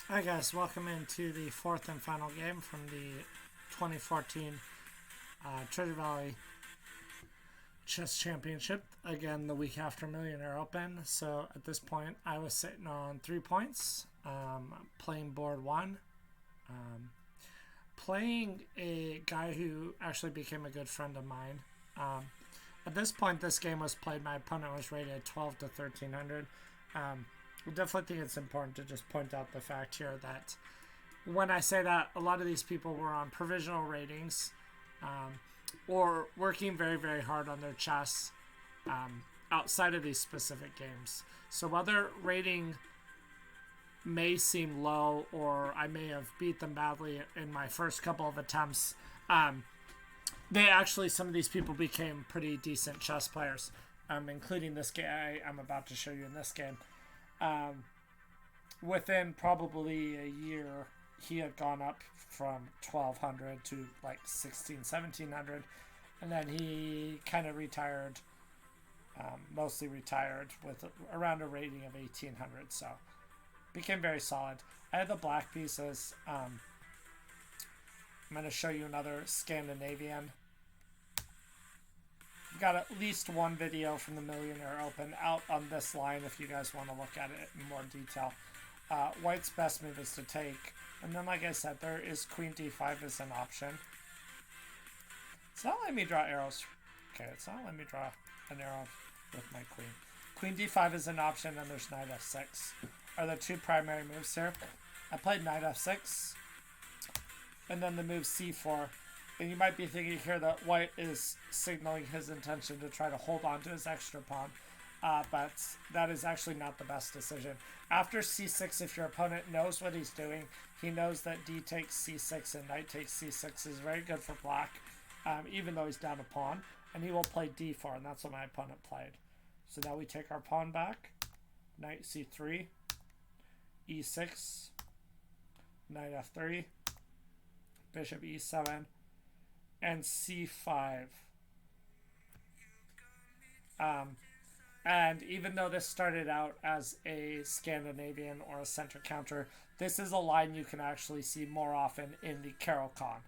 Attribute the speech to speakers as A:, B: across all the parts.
A: Hi guys, welcome into the fourth and final game from the 2014 Treasure Valley Chess Championship. Again, the week after Millionaire Open. So at this point, I was sitting on 3 points, playing board one, playing a guy who actually became a good friend of mine. At this point, this game was played. My opponent was rated 12 to 1300. I definitely think it's important to just point out the fact here that when I say that, a lot of these people were on provisional ratings, or working very, very hard on their chess outside of these specific games. So while their rating may seem low, or I may have beat them badly in my first couple of attempts, they actually, some of these people became pretty decent chess players, including this guy I'm about to show you in this game. Within probably a year, he had gone up from 1200 to like 16, 1700, and then he kind of retired, mostly retired with around a rating of 1800. So became very solid. I had the black pieces. I'm going to show you another Scandinavian. I've got at least one video from the Millionaire Open out on this line if you guys want to look at it in more detail. White's best move is to take, and then like I said, there is queen d5 as an option. It's not letting me draw arrows. Okay, it's not letting me draw an arrow with my queen. Queen d5 is an option, and there's knight f6 are the two primary moves here. I played knight f6, and then the move c4. And you might be thinking here that white is signaling his intention to try to hold on to his extra pawn. But that is actually not the best decision. After c6, if your opponent knows what he's doing, he knows that d takes c6 and knight takes c6 is very good for black, even though he's down a pawn. And he will play d4, and that's what my opponent played. So now we take our pawn back. Knight c3, e6, knight f3, bishop e7, and c5. And even though this started out as a Scandinavian or a center counter, this is a line you can actually see more often in the Caro-Kann.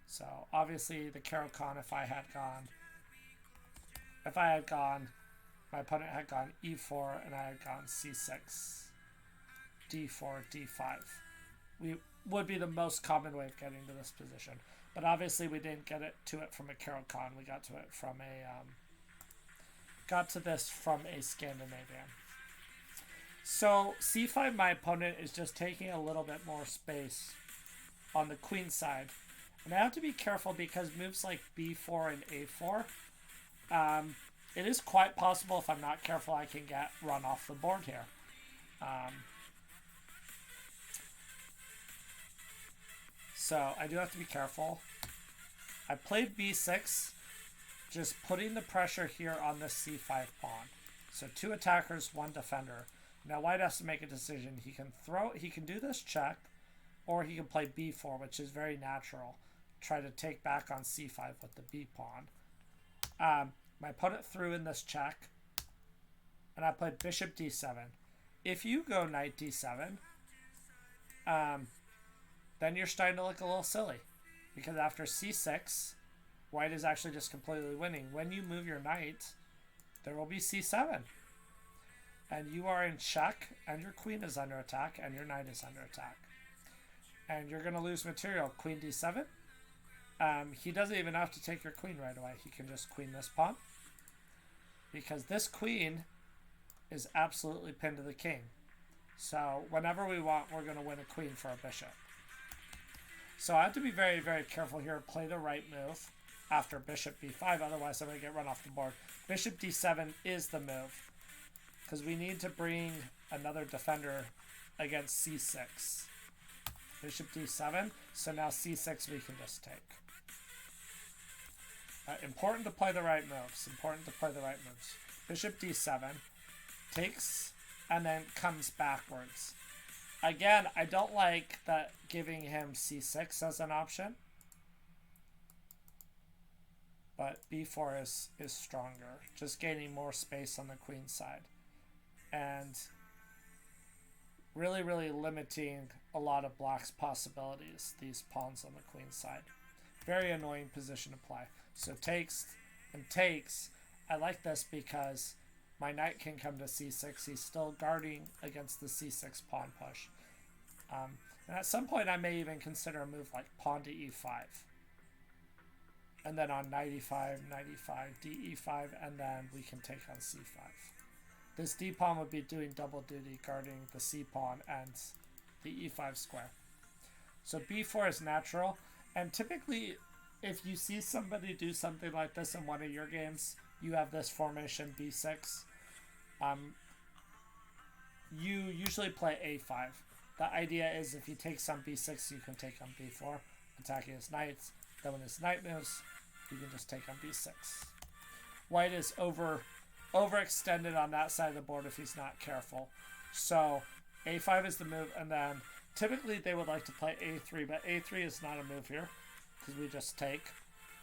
A: So obviously the Caro-Kann, if I had gone, my opponent had gone e4 and I had gone c6, d4, d5. We would be the most common way of getting to this position. But obviously we didn't get to it from a Caro-Kann. We got to it from a Scandinavian. So c5, my opponent is just taking a little bit more space on the queen side. And I have to be careful because moves like b4 and a4, it is quite possible if I'm not careful I can get run off the board here. So I do have to be careful. I played b6, just putting the pressure here on the c5 pawn. So 2 attackers, 1 defender. Now white has to make a decision. He can do this check, or he can play b4, which is very natural. Try to take back on c5 with the b pawn. My opponent threw in this check, and I played bishop d7. If you go knight d7, then you're starting to look a little silly, because after c6, white is actually just completely winning. When you move your knight, there will be c7, and you are in check, and your queen is under attack, and your knight is under attack, and you're going to lose material. Queen d7. He doesn't even have to take your queen right away. He can just queen this pawn, because this queen is absolutely pinned to the king. So whenever we want, we're going to win a queen for a bishop. So I have to be very, very careful here. Play the right move after bishop b5, otherwise I'm going to get run off the board. Bishop d7 is the move, because we need to bring another defender against c6. Bishop d7, so now c6 we can just take. Important to play the right moves. Bishop d7 takes and then comes backwards. Again, I don't like that giving him c6 as an option, but b4 is stronger, just gaining more space on the queen side. And really, really limiting a lot of black's possibilities, these pawns on the queen side. Very annoying position to play. So takes and takes. I like this because my knight can come to c6. He's still guarding against the c6 pawn push. And at some point I may even consider a move like pawn to e5. And then on knight e5, knight e5, d e5, and then we can take on c5. This d pawn would be doing double duty, guarding the c pawn and the e5 square. So b4 is natural, and typically if you see somebody do something like this in one of your games, you have this formation b6. You usually play a5. The idea is if he takes on b6, you can take on b4, attacking his knights. Then when his knight moves, you can just take on b6. White is overextended on that side of the board if he's not careful. So a5 is the move, and then typically they would like to play a3, but a3 is not a move here because we just take,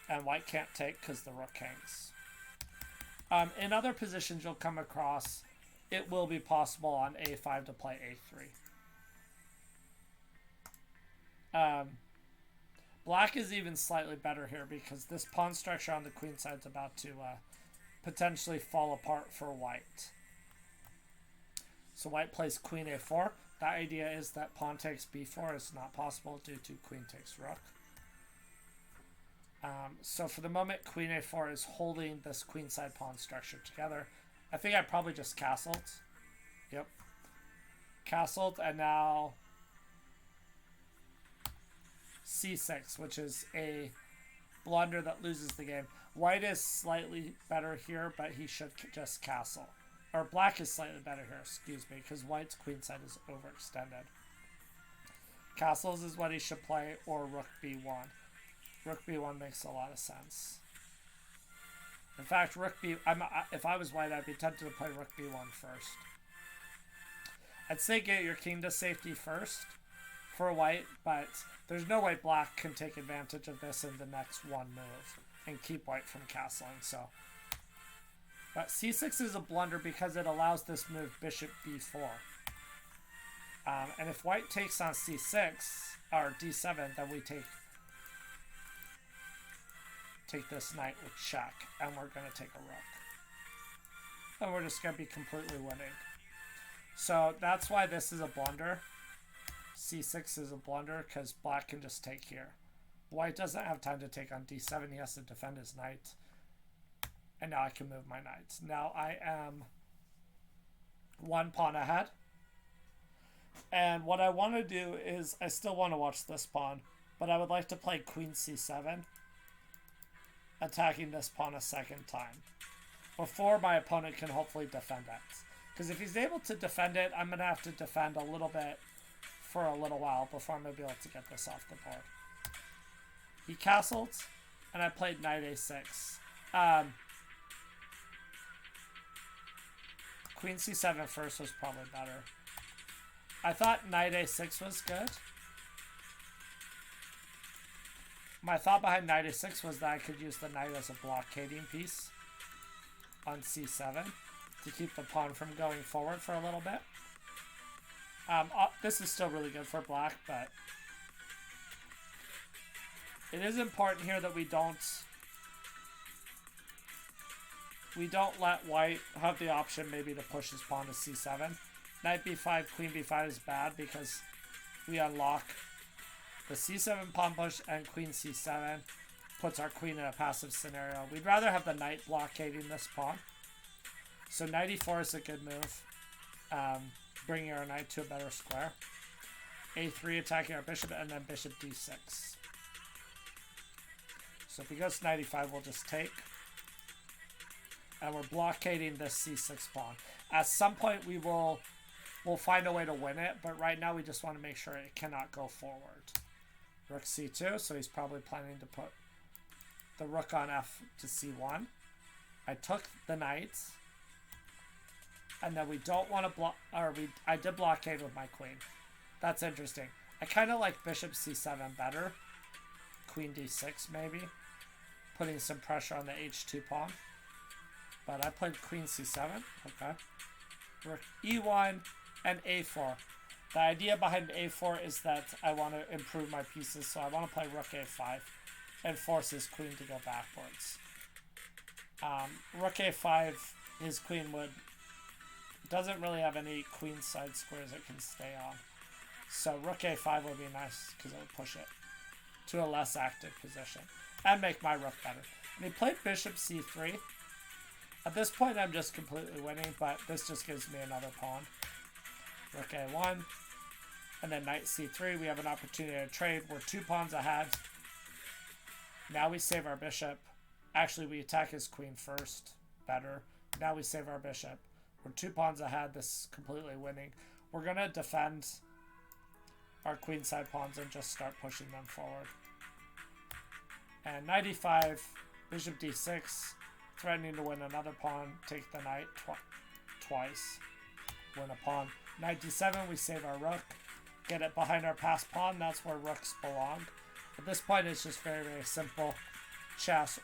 A: and white can't take because the rook hangs. In other positions you'll come across, it will be possible on a5 to play a3. Black is even slightly better here because this pawn structure on the queen side is about to potentially fall apart for white. So white plays queen a4. The idea is that pawn takes b4 is not possible due to queen takes rook. So for the moment, queen a4 is holding this queenside pawn structure together. I think I probably just castled. Yep. Castled, and now c6, which is a blunder that loses the game. White is slightly better here, but he should just castle. Or black is slightly better here, excuse me, because white's queenside is overextended. Castles is what he should play, or rook b1. Rook b1 makes a lot of sense. In fact, if I was white, I'd be tempted to play rook b1 first. I'd say get your king to safety first for white, but there's no way black can take advantage of this in the next one move and keep white from castling. So, but c6 is a blunder because it allows this move bishop b4. And if white takes on c6 or d7, then we take this knight with check, and we're going to take a rook. And we're just going to be completely winning. So that's why this is a blunder. c6 is a blunder because black can just take here. White doesn't have time to take on d7. He has to defend his knight. And now I can move my knights. Now I am one pawn ahead. And what I want to do is, I still want to watch this pawn, but I would like to play queen c7, attacking this pawn a second time, before my opponent can hopefully defend it. Because if he's able to defend it, I'm going to have to defend a little bit for a little while before I'm going to be able to get this off the board. He castled, and I played knight a6. Queen c7 first was probably better. I thought knight a6 was good. My thought behind knight a6 was that I could use the knight as a blockading piece on c7 to keep the pawn from going forward for a little bit. This is still really good for black, but it is important here that we don't let white have the option maybe to push his pawn to c7. Knight b5, queen b5 is bad because we unlock the c7 pawn push, and queen c7 puts our queen in a passive scenario. We'd rather have the knight blockading this pawn. So knight e4 is a good move, bringing our knight to a better square. a3 attacking our bishop, and then bishop d6. So if he goes to knight e5, we'll just take. And we're blockading this c6 pawn. At some point we'll find a way to win it, but right now we just want to make sure it cannot go forward. Rook c2, so he's probably planning to put the rook on f to c1. I took the knight, and then we don't want to block, I did blockade with my queen. That's interesting. I kind of like bishop c7 better. Queen d6 maybe, putting some pressure on the h2 pawn. But I played queen c7, okay. Rook e1 and a4. The idea behind a4 is that I want to improve my pieces, so I want to play rook a5 and force his queen to go backwards. Rook a5, his queen doesn't really have any queen side squares it can stay on. So rook a5 would be nice because it would push it to a less active position and make my rook better. And he played bishop c3. At this point, I'm just completely winning, but this just gives me another pawn. Rook a1, and then knight c3. We have an opportunity to trade. We're 2 pawns ahead. Now we save our bishop. Actually, we attack his queen first. Better. Now we save our bishop. We're 2 pawns ahead. This is completely winning. We're going to defend our queenside pawns and just start pushing them forward. And knight e5, bishop d6, threatening to win another pawn, take the knight twice, win a pawn. Knight d7, we save our rook, get it behind our passed pawn, that's where rooks belong. At this point, it's just very, very simple chess.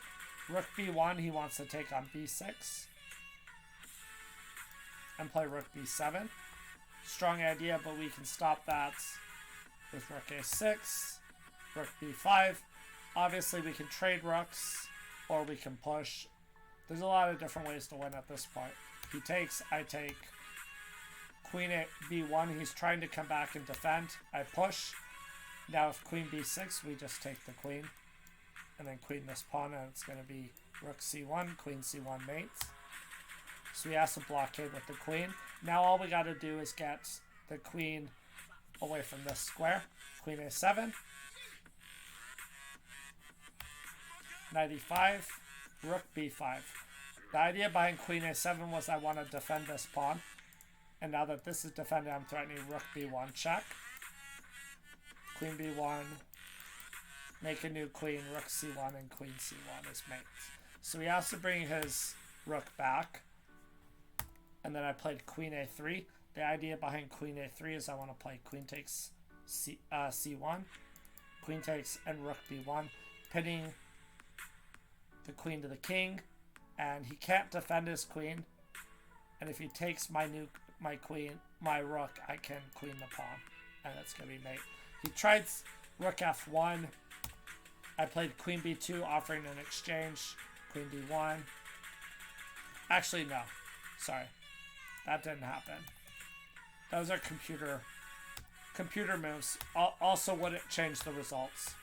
A: Rook b1, he wants to take on b6, and play rook b7. Strong idea, but we can stop that with rook a6, rook b5. Obviously, we can trade rooks, or we can push. There's a lot of different ways to win at this point. He takes, I take. Queen at b1, he's trying to come back and defend. I push. Now if queen b6, we just take the queen. And then queen this pawn, and it's going to be rook c1, queen c1 mates. So he has to blockade with the queen. Now all we got to do is get the queen away from this square. Queen a7. Knight e5. Rook b5. The idea behind queen a7 was I want to defend this pawn. And now that this is defended, I'm threatening rook b1 check. Queen b1. Make a new queen. Rook c1 and queen c1 is mates. So he has to bring his rook back. And then I played queen a3. The idea behind queen a3 is I want to play queen takes c1. Queen takes and rook b1. Pinning the queen to the king. And he can't defend his queen. And if he takes my rook, I can queen the pawn. And it's going to be mate. He tried rook f1. I played queen b2, offering an exchange. Queen d1. Actually, no. Sorry. That didn't happen. Those are computer moves. Also wouldn't change the results.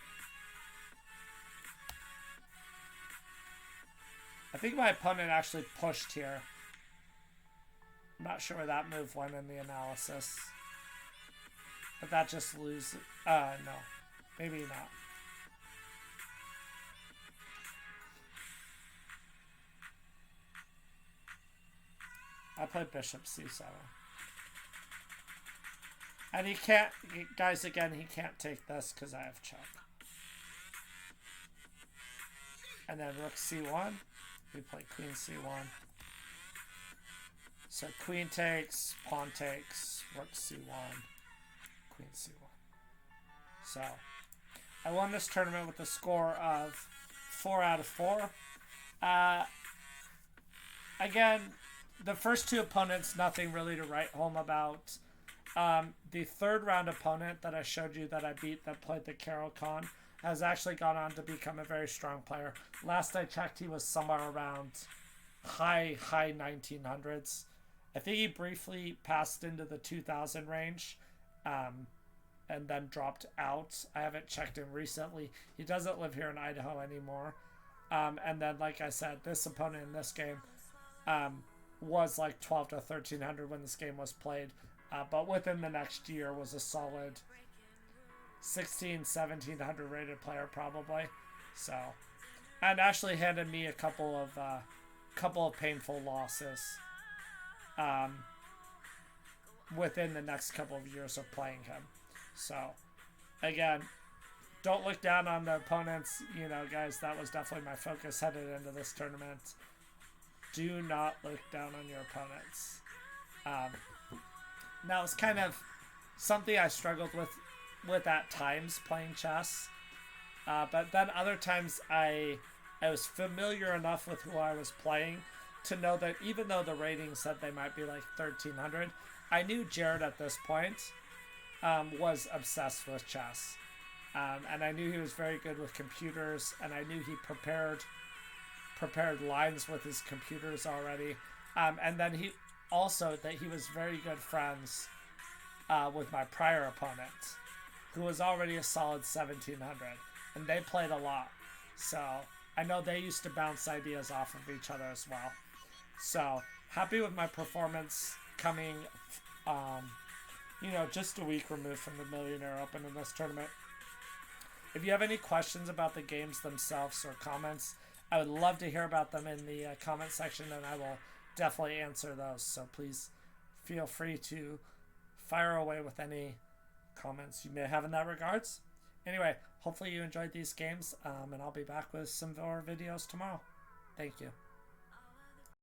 A: I think my opponent actually pushed here. I'm not sure where that move went in the analysis. But that just loses. No. Maybe not. I played bishop c7. And he can't, guys, again, he can't take this because I have check. And then rook c1. We play queen c1. So queen takes, pawn takes, rook c1, queen c1. So I won this tournament with a score of 4 out of 4. Again, the first 2 opponents, nothing really to write home about. The third round opponent that I showed you that I beat, that played the Caro-Kann, has actually gone on to become a very strong player. Last I checked, he was somewhere around high 1900s. I think he briefly passed into the 2000 range, and then dropped out. I haven't checked him recently. He doesn't live here in Idaho anymore. And then, like I said, this opponent in this game was like 12 to 1300 when this game was played. But within the next year was a solid 1700 rated player probably. So, and actually handed me a couple of painful losses within the next couple of years of playing him. So, again, don't look down on the opponents. You know, guys, that was definitely my focus headed into this tournament. Do not look down on your opponents. Now, it's kind of something I struggled with at times playing chess. But then other times I was familiar enough with who I was playing to know that even though the rating said they might be like 1300, I knew Jared at this point was obsessed with chess. And I knew he was very good with computers, and I knew he prepared lines with his computers already. And then he also that he was very good friends with my prior opponent, who was already a solid 1700, and they played a lot. So I know they used to bounce ideas off of each other as well. So happy with my performance coming, just a week removed from the Millionaire Open in this tournament. If you have any questions about the games themselves or comments, I would love to hear about them in the comment section, and I will definitely answer those. So please feel free to fire away with any comments you may have in that regards. Anyway, hopefully you enjoyed these games, and I'll be back with some more videos tomorrow. Thank you.